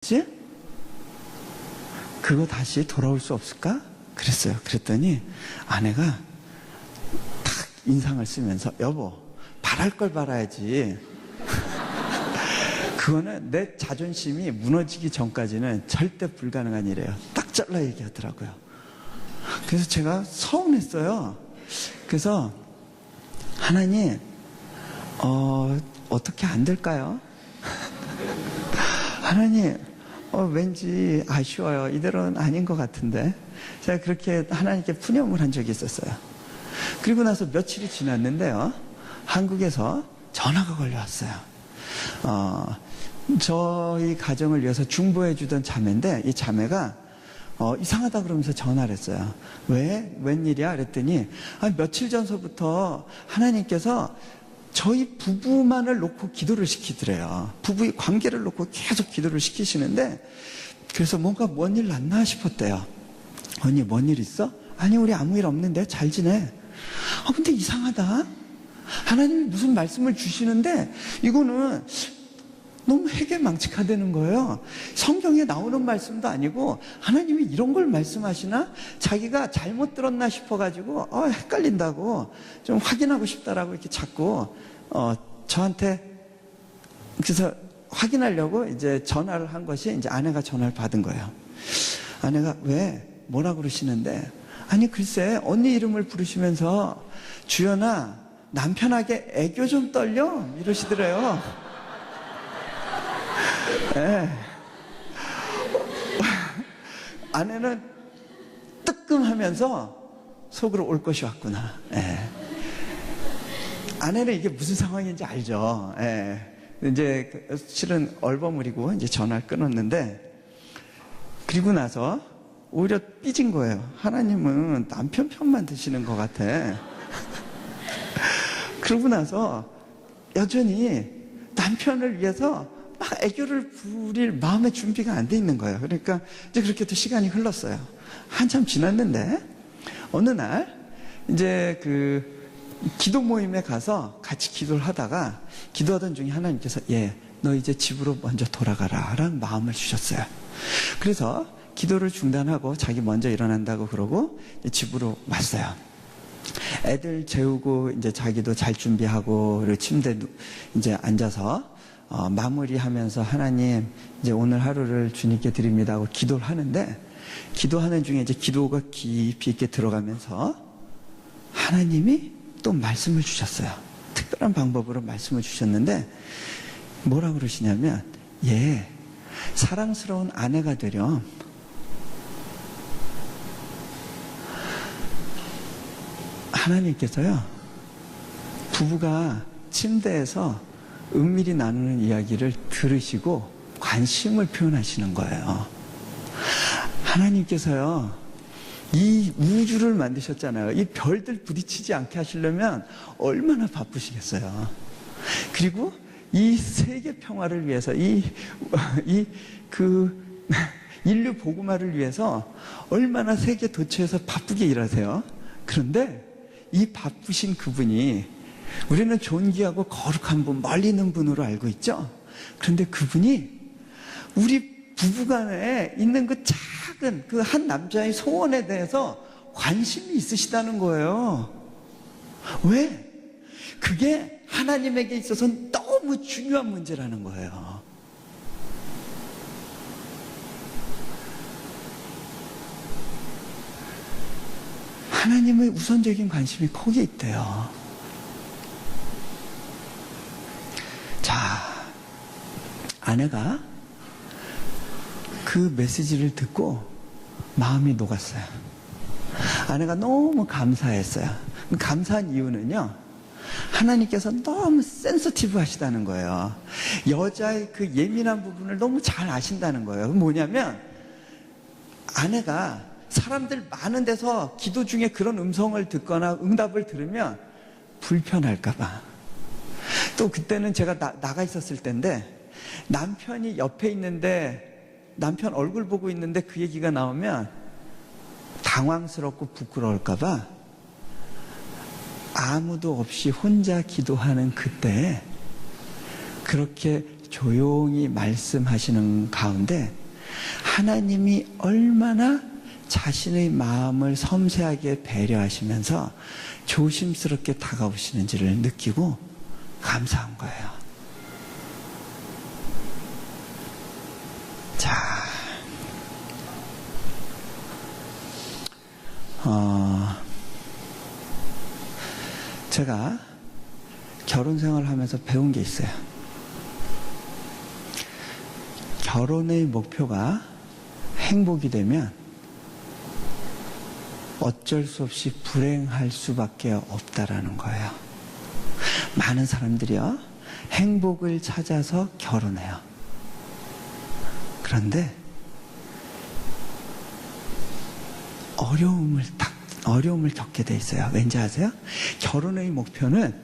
지? 그거 다시 돌아올 수 없을까? 그랬어요. 그랬더니 아내가 탁 인상을 쓰면서 여보, 바랄 걸 바라야지. 그거는 내 자존심이 무너지기 전까지는 절대 불가능한 일이에요. 딱 잘라 얘기하더라고요. 그래서 제가 서운했어요. 그래서 하나님, 어떻게 안 될까요? 하나님, 왠지 아쉬워요. 이대로는 아닌 것 같은데. 제가 그렇게 하나님께 푸념을 한 적이 있었어요. 그리고 나서 며칠이 지났는데요, 한국에서 전화가 걸려왔어요. 저희 가정을 위해서 중보해 주던 자매인데, 이 자매가 이상하다 그러면서 전화를 했어요. 왜? 웬일이야? 그랬더니 며칠 전서부터 하나님께서 저희 부부만을 놓고 기도를 시키더래요. 부부의 관계를 놓고 계속 기도를 시키시는데, 그래서 뭔가 뭔 일 났나 싶었대요. 언니, 뭔 일 있어? 아니, 우리 아무 일 없는데 잘 지내. 근데 이상하다. 하나님이 무슨 말씀을 주시는데 이거는 너무 해괴망측하다는 거예요. 성경에 나오는 말씀도 아니고 하나님이 이런 걸 말씀하시나? 자기가 잘못 들었나 싶어가지고 헷갈린다고 좀 확인하고 싶다라고 이렇게 자꾸 저한테, 그래서 확인하려고 이제 전화를 한 것이, 이제 아내가 전화를 받은 거예요. 아내가 왜? 뭐라고 그러시는데, 아니 글쎄 언니 이름을 부르시면서 주연아, 남편에게 애교 좀 떨려? 이러시더래요. 네. 아내는 뜨끔하면서 속으로 올 것이 왔구나. 네. 아내는 이게 무슨 상황인지 알죠. 네. 이제 실은 얼버무리고 이제 전화를 끊었는데, 그리고 나서 오히려 삐진 거예요. 하나님은 남편 편만 드시는 것 같아. 그러고 나서 여전히 남편을 위해서 막 애교를 부릴 마음의 준비가 안 돼 있는 거예요. 그러니까 이제 그렇게 또 시간이 흘렀어요. 한참 지났는데 어느 날 이제 그 기도 모임에 가서 같이 기도를 하다가, 기도하던 중에 하나님께서 너 이제 집으로 먼저 돌아가라 라는 마음을 주셨어요. 그래서 기도를 중단하고 자기 먼저 일어난다고 그러고 집으로 왔어요. 애들 재우고 이제 자기도 잘 준비하고, 그리고 침대에 이제 앉아서 마무리하면서 하나님, 이제 오늘 하루를 주님께 드립니다 하고 기도를 하는데, 기도하는 중에 이제 기도가 깊이 있게 들어가면서 하나님이 또 말씀을 주셨어요. 특별한 방법으로 말씀을 주셨는데, 뭐라고 그러시냐면, 사랑스러운 아내가 되렴. 하나님께서요, 부부가 침대에서 은밀히 나누는 이야기를 들으시고 관심을 표현하시는 거예요. 하나님께서요, 이 우주를 만드셨잖아요. 이 별들 부딪히지 않게 하시려면 얼마나 바쁘시겠어요. 그리고 이 세계 평화를 위해서, 인류 복음화를 위해서 얼마나 세계 도처에서 바쁘게 일하세요. 그런데 이 바쁘신 그분이, 우리는 존귀하고 거룩한 분, 멀리 있는 분으로 알고 있죠. 그런데 그분이 우리 부부간에 있는 그 작은 그 한 남자의 소원에 대해서 관심이 있으시다는 거예요. 왜? 그게 하나님에게 있어서는 너무 중요한 문제라는 거예요. 하나님의 우선적인 관심이 거기에 있대요. 자, 아내가 그 메시지를 듣고 마음이 녹았어요. 아내가 너무 감사했어요. 감사한 이유는요, 하나님께서 너무 센서티브 하시다는 거예요. 여자의 그 예민한 부분을 너무 잘 아신다는 거예요. 뭐냐면, 아내가 사람들 많은 데서 기도 중에 그런 음성을 듣거나 응답을 들으면 불편할까봐. 또 그때는 제가 나가 있었을 때인데, 남편이 옆에 있는데, 남편 얼굴 보고 있는데 그 얘기가 나오면 당황스럽고 부끄러울까봐 아무도 없이 혼자 기도하는 그때 그렇게 조용히 말씀하시는 가운데 하나님이 얼마나 자신의 마음을 섬세하게 배려하시면서 조심스럽게 다가오시는지를 느끼고 감사한 거예요. 자, 제가 결혼 생활을 하면서 배운 게 있어요. 결혼의 목표가 행복이 되면 어쩔 수 없이 불행할 수밖에 없다라는 거예요. 많은 사람들이요, 행복을 찾아서 결혼해요. 그런데 어려움을 겪게 돼 있어요. 왠지 아세요? 결혼의 목표는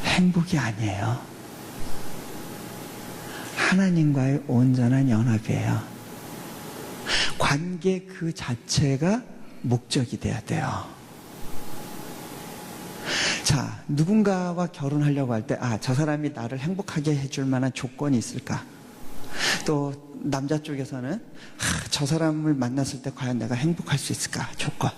행복이 아니에요. 하나님과의 온전한 연합이에요. 관계 그 자체가 목적이 돼야 돼요. 자, 누군가와 결혼하려고 할 때, 저 사람이 나를 행복하게 해줄 만한 조건이 있을까? 또 남자 쪽에서는 저 사람을 만났을 때 과연 내가 행복할 수 있을까? 조건.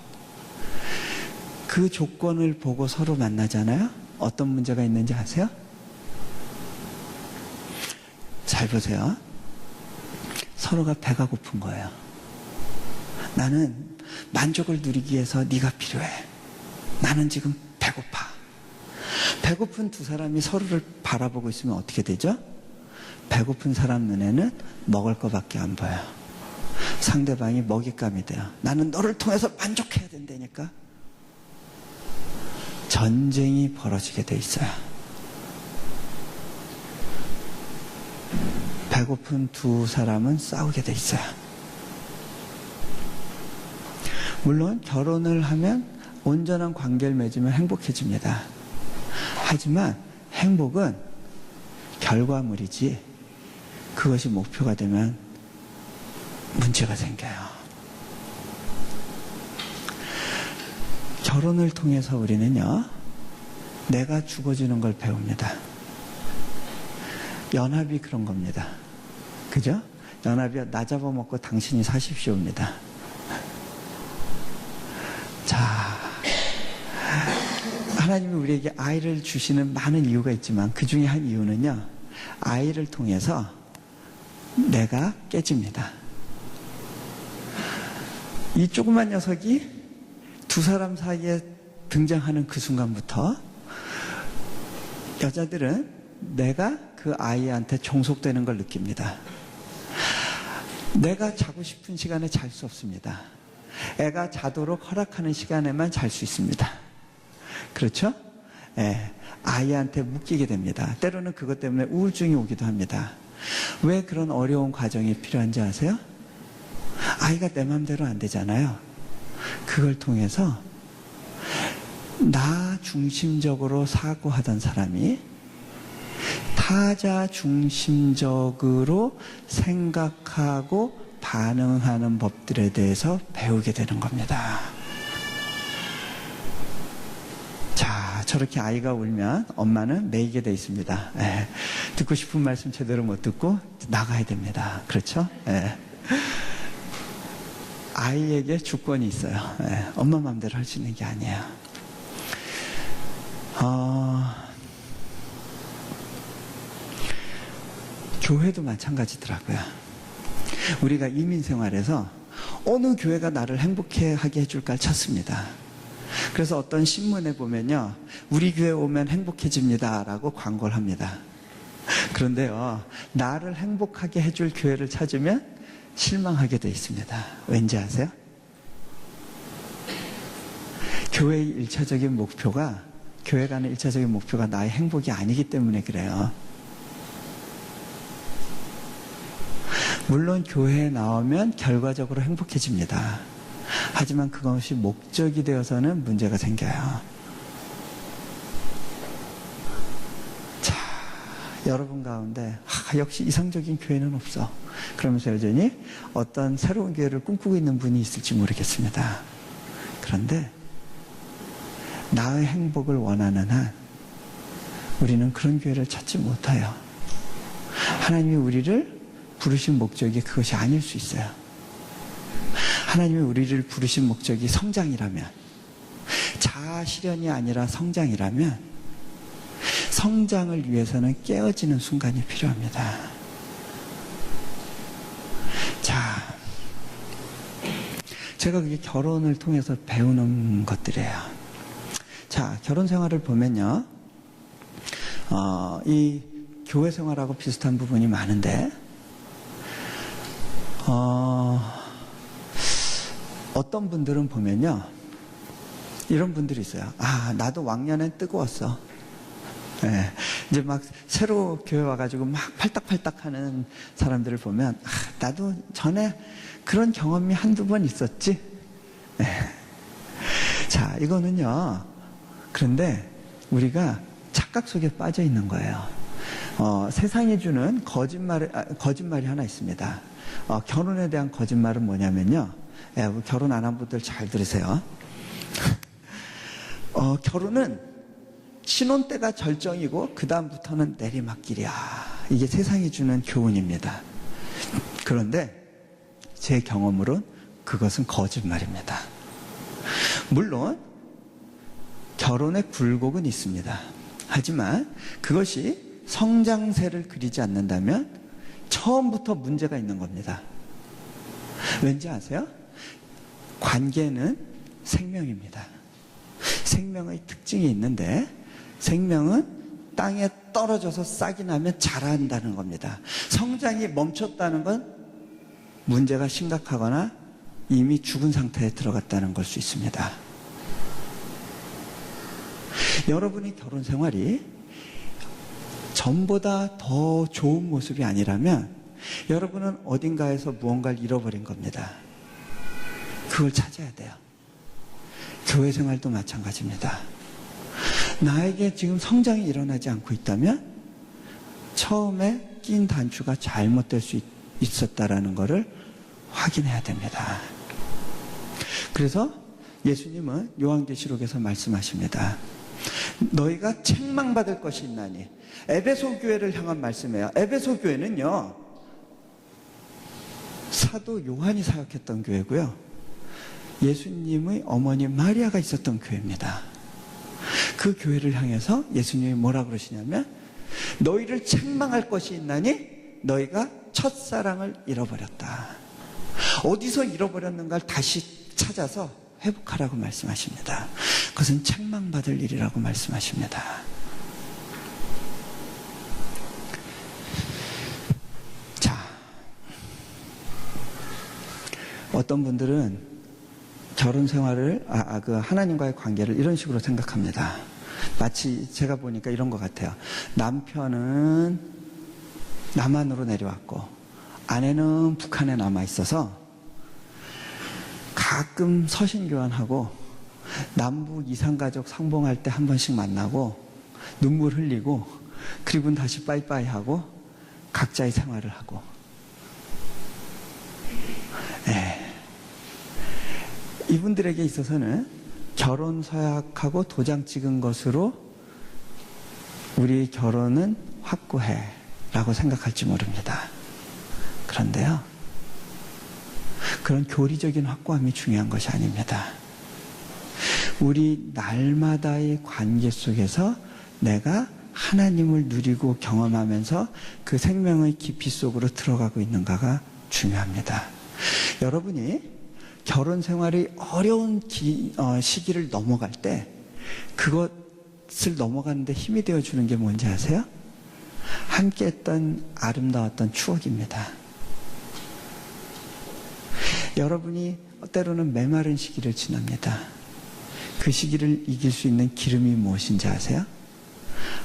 그 조건을 보고 서로 만나잖아요. 어떤 문제가 있는지 아세요? 잘 보세요. 서로가 배가 고픈 거예요. 나는 만족을 누리기 위해서 네가 필요해. 나는 지금 배고파. 배고픈 두 사람이 서로를 바라보고 있으면 어떻게 되죠? 배고픈 사람 눈에는 먹을 거밖에 안 보여요. 상대방이 먹잇감이 돼요. 나는 너를 통해서 만족해야 된다니까. 전쟁이 벌어지게 돼 있어요. 배고픈 두 사람은 싸우게 돼 있어요. 물론 결혼을 하면 온전한 관계를 맺으면 행복해집니다. 하지만 행복은 결과물이지 그것이 목표가 되면 문제가 생겨요. 결혼을 통해서 우리는요, 내가 죽어지는 걸 배웁니다. 연합이 그런 겁니다. 그죠? 연합이 나 잡아먹고 당신이 사십시오입니다. 자, 하나님이 우리에게 아이를 주시는 많은 이유가 있지만 그 중에 한 이유는요, 아이를 통해서 내가 깨집니다. 이 조그만 녀석이 두 사람 사이에 등장하는 그 순간부터 여자들은 내가 그 아이한테 종속되는 걸 느낍니다. 내가 자고 싶은 시간에 잘 수 없습니다. 애가 자도록 허락하는 시간에만 잘 수 있습니다. 그렇죠? 예, 아이한테 묶이게 됩니다. 때로는 그것 때문에 우울증이 오기도 합니다. 왜 그런 어려운 과정이 필요한지 아세요? 아이가 내 맘대로 안 되잖아요. 그걸 통해서 나 중심적으로 사고하던 사람이 타자 중심적으로 생각하고 반응하는 법들에 대해서 배우게 되는 겁니다. 자, 저렇게 아이가 울면 엄마는 매이게 돼 있습니다. 예, 듣고 싶은 말씀 제대로 못 듣고 나가야 됩니다. 그렇죠? 예. 아이에게 주권이 있어요. 예, 엄마 마음대로 할 수 있는 게 아니에요. 교회도 마찬가지더라고요. 우리가 이민 생활에서 어느 교회가 나를 행복해 하게 해줄까 찾습니다. 그래서 어떤 신문에 보면요, 우리 교회 오면 행복해집니다 라고 광고를 합니다. 그런데요, 나를 행복하게 해줄 교회를 찾으면 실망하게 돼 있습니다. 왠지 아세요? 교회의 일차적인 목표가, 교회 가는 일차적인 목표가 나의 행복이 아니기 때문에 그래요. 물론 교회에 나오면 결과적으로 행복해집니다. 하지만 그것이 목적이 되어서는 문제가 생겨요. 자, 여러분 가운데 역시 이상적인 교회는 없어. 그러면서 여전히 어떤 새로운 교회를 꿈꾸고 있는 분이 있을지 모르겠습니다. 그런데 나의 행복을 원하는 한 우리는 그런 교회를 찾지 못해요. 하나님이 우리를 부르신 목적이 그것이 아닐 수 있어요. 하나님이 우리를 부르신 목적이 성장이라면, 자아 실현이 아니라 성장이라면, 성장을 위해서는 깨어지는 순간이 필요합니다. 자, 제가 그게 결혼을 통해서 배우는 것들이에요. 자, 결혼 생활을 보면요, 이 교회 생활하고 비슷한 부분이 많은데, 어떤 분들은 보면요, 이런 분들이 있어요. 아, 나도 왕년엔 뜨거웠어. 네, 이제 막 새로 교회 와가지고 막 팔딱팔딱 하는 사람들을 보면, 아, 나도 전에 그런 경험이 한두 번 있었지. 네. 자, 이거는요, 그런데 우리가 착각 속에 빠져 있는 거예요. 세상이 주는 거짓말이 하나 있습니다. 결혼에 대한 거짓말은 뭐냐면요, 결혼 안 한 분들 잘 들으세요. 결혼은 신혼 때가 절정이고 그 다음부터는 내리막길이야. 이게 세상이 주는 교훈입니다. 그런데 제 경험으론 그것은 거짓말입니다. 물론 결혼의 굴곡은 있습니다. 하지만 그것이 성장세를 그리지 않는다면 처음부터 문제가 있는 겁니다. 왠지 아세요? 관계는 생명입니다. 생명의 특징이 있는데, 생명은 땅에 떨어져서 싹이 나면 자란다는 겁니다. 성장이 멈췄다는 건 문제가 심각하거나 이미 죽은 상태에 들어갔다는 걸 수 있습니다. 여러분이 결혼 생활이 전보다 더 좋은 모습이 아니라면 여러분은 어딘가에서 무언가를 잃어버린 겁니다. 그걸 찾아야 돼요. 교회 생활도 마찬가지입니다. 나에게 지금 성장이 일어나지 않고 있다면 처음에 낀 단추가 잘못될 수 있었다라는 것을 확인해야 됩니다. 그래서 예수님은 요한계시록에서 말씀하십니다. 너희가 책망받을 것이 있나니. 에베소 교회를 향한 말씀이에요. 에베소 교회는요, 사도 요한이 사역했던 교회고요, 예수님의 어머니 마리아가 있었던 교회입니다. 그 교회를 향해서 예수님이 뭐라 그러시냐면, 너희를 책망할 것이 있나니 너희가 첫사랑을 잃어버렸다. 어디서 잃어버렸는가를 다시 찾아서 회복하라고 말씀하십니다. 그것은 책망받을 일이라고 말씀하십니다. 자, 어떤 분들은 결혼 생활을, 그 하나님과의 관계를 이런 식으로 생각합니다. 마치 제가 보니까 이런 것 같아요. 남편은 남한으로 내려왔고 아내는 북한에 남아 있어서 가끔 서신교환하고 남북 이산가족 상봉할 때 한 번씩 만나고 눈물 흘리고 그리고는 다시 빠이빠이 하고 각자의 생활을 하고. 이분들에게 있어서는 결혼 서약하고 도장 찍은 것으로 우리 결혼은 확고해 라고 생각할지 모릅니다. 그런데요, 그런 교리적인 확고함이 중요한 것이 아닙니다. 우리 날마다의 관계 속에서 내가 하나님을 누리고 경험하면서 그 생명의 깊이 속으로 들어가고 있는가가 중요합니다. 여러분이 결혼 생활이 어려운 시기를 넘어갈 때 그것을 넘어가는데 힘이 되어주는 게 뭔지 아세요? 함께 했던 아름다웠던 추억입니다. 여러분이 때로는 메마른 시기를 지납니다. 그 시기를 이길 수 있는 기름이 무엇인지 아세요?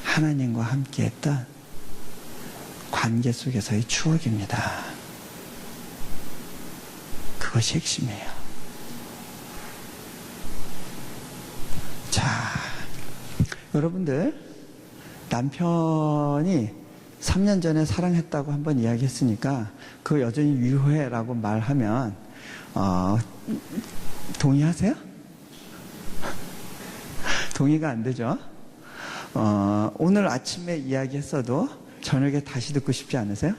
하나님과 함께 했던 관계 속에서의 추억입니다. 그것이 핵심이에요. 자, 여러분들, 남편이 3년 전에 사랑했다고 한번 이야기했으니까 그거 여전히 유효해라고 말하면 동의하세요? 동의가 안 되죠? 오늘 아침에 이야기했어도 저녁에 다시 듣고 싶지 않으세요?